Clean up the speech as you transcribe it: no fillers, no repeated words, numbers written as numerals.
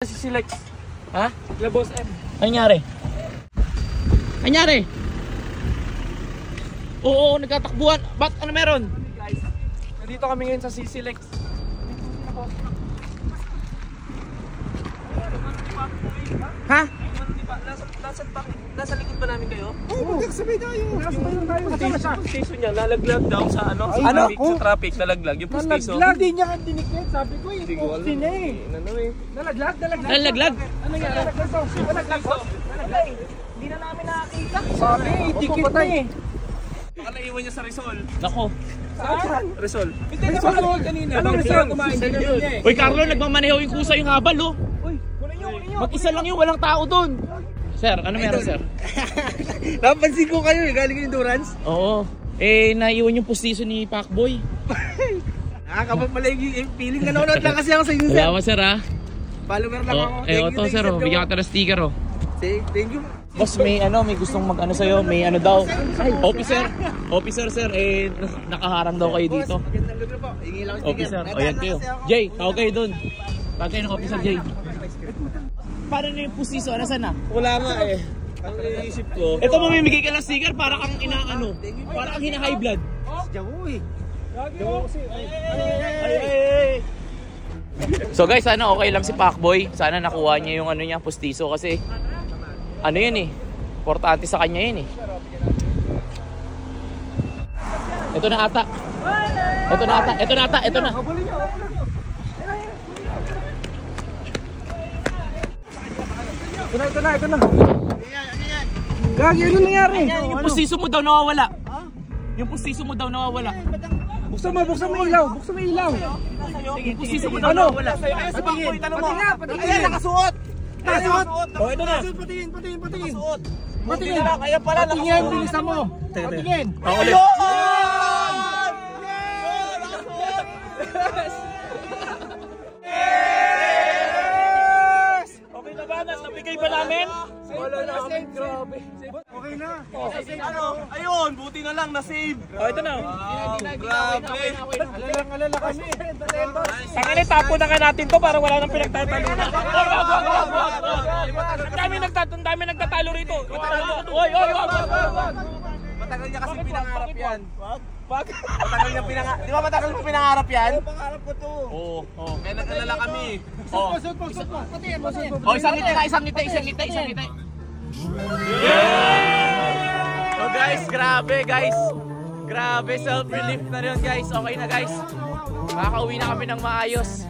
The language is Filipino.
Si Lex. Ha? La Boss M. Ano nangyari? Ano nangyari? Oo, nagtatakbuhan. Ba't ano meron? Guys, nandito kami ngayon sa CC Lex. Ha? Nasa likod ba namin kayo? Oo, magsasabay tayo. Station niya, nalaglag daw sa ano? Sa Ano? traffic, sa traffic, nalaglag. Yung station. Nalaglag, di niya ka dinikit. Sabi ko eh, Hindi ko alam. postin eh. Ano eh. Nalaglag. Nalaglag? Ano nga? Nalaglag to. Hindi na namin nakakita. Sabi, dikit na eh. Baka naiwan niya sa Rizal. Nako. Saan? Rizal. Hindi na ba kanina? Ano Rizal? Kumain din yun eh. Uy, Carlo, nagmamaneho yung kusa yung habal, oh. Uy, kunin nyo. Mag-isa lang yun, walang tao doon. Sir, ano meron, sir? Napansin ko kayo eh, galing yung endurance. Oo. Eh, naiwan yung postiso ni Pacboy. Nakakabang pala yung feeling. Nanonood lang kasi ako sa inyo, sir. Salamat, sir, ha? Follower lang ako. Ito, sir, oh. Bigyan ka ng sticker, oh. Thank you. Boss, may gustong mag-ano sa'yo, may ano daw. Officer, sir, eh, nakaharang daw kayo dito. Magandang gabi po. Hingi lang sticker. Officer, o yan kayo. Jay, tawag kayo dun. Tawag kayo ng officer, Jay. Paano na yung pustiso? Nasaan na? Wala nga eh. Ang iniisip ko. Ito, mamimigay ka ng sticker para kang inaano. Para kang hina-high blood. Si Jawo eh. So guys, sana okay lang si Pacboy. Sana nakuha niya yung ano niya, pustiso kasi ano yun eh. Importante sa kanya yun eh. Ito na ata. Ito na. Ito na. Gagi, ano nangyari? Yung pustiso mo daw nawawala. Yung pustiso mo daw nawawala. Buksan mo ilaw. Yung pustiso mo daw nawawala. Ayun si Pacboy, tanong mo. Ayan, nakasuot. Oh, ito na. Patingin. Patingin. Kaya pala Patingin, bilisan mo. Patingin. Ulit. Okay na ba? Nabigay ba namin? Wala na kami, grabe. Okay na. Ano? Ayun, buti na lang na-save. Oh, ito na. Grabe. Alala kami. Tangin eh, tapo na ka natin to para wala nang pinagtatalo na. Ang dami nagtatalo rito. Oy. Matagal niya kasi pinangarap yan. Matagal niya pinangarap. Di ba matagal mo pinangarap yan? Pangarap ko to. Oo. Kaya nagkalala kami. Patingin. Oh, isang ngiti. So guys, grabe. Grabe, self-relief na rin guys. Okay na guys. Makakauwi na kami ng maayos.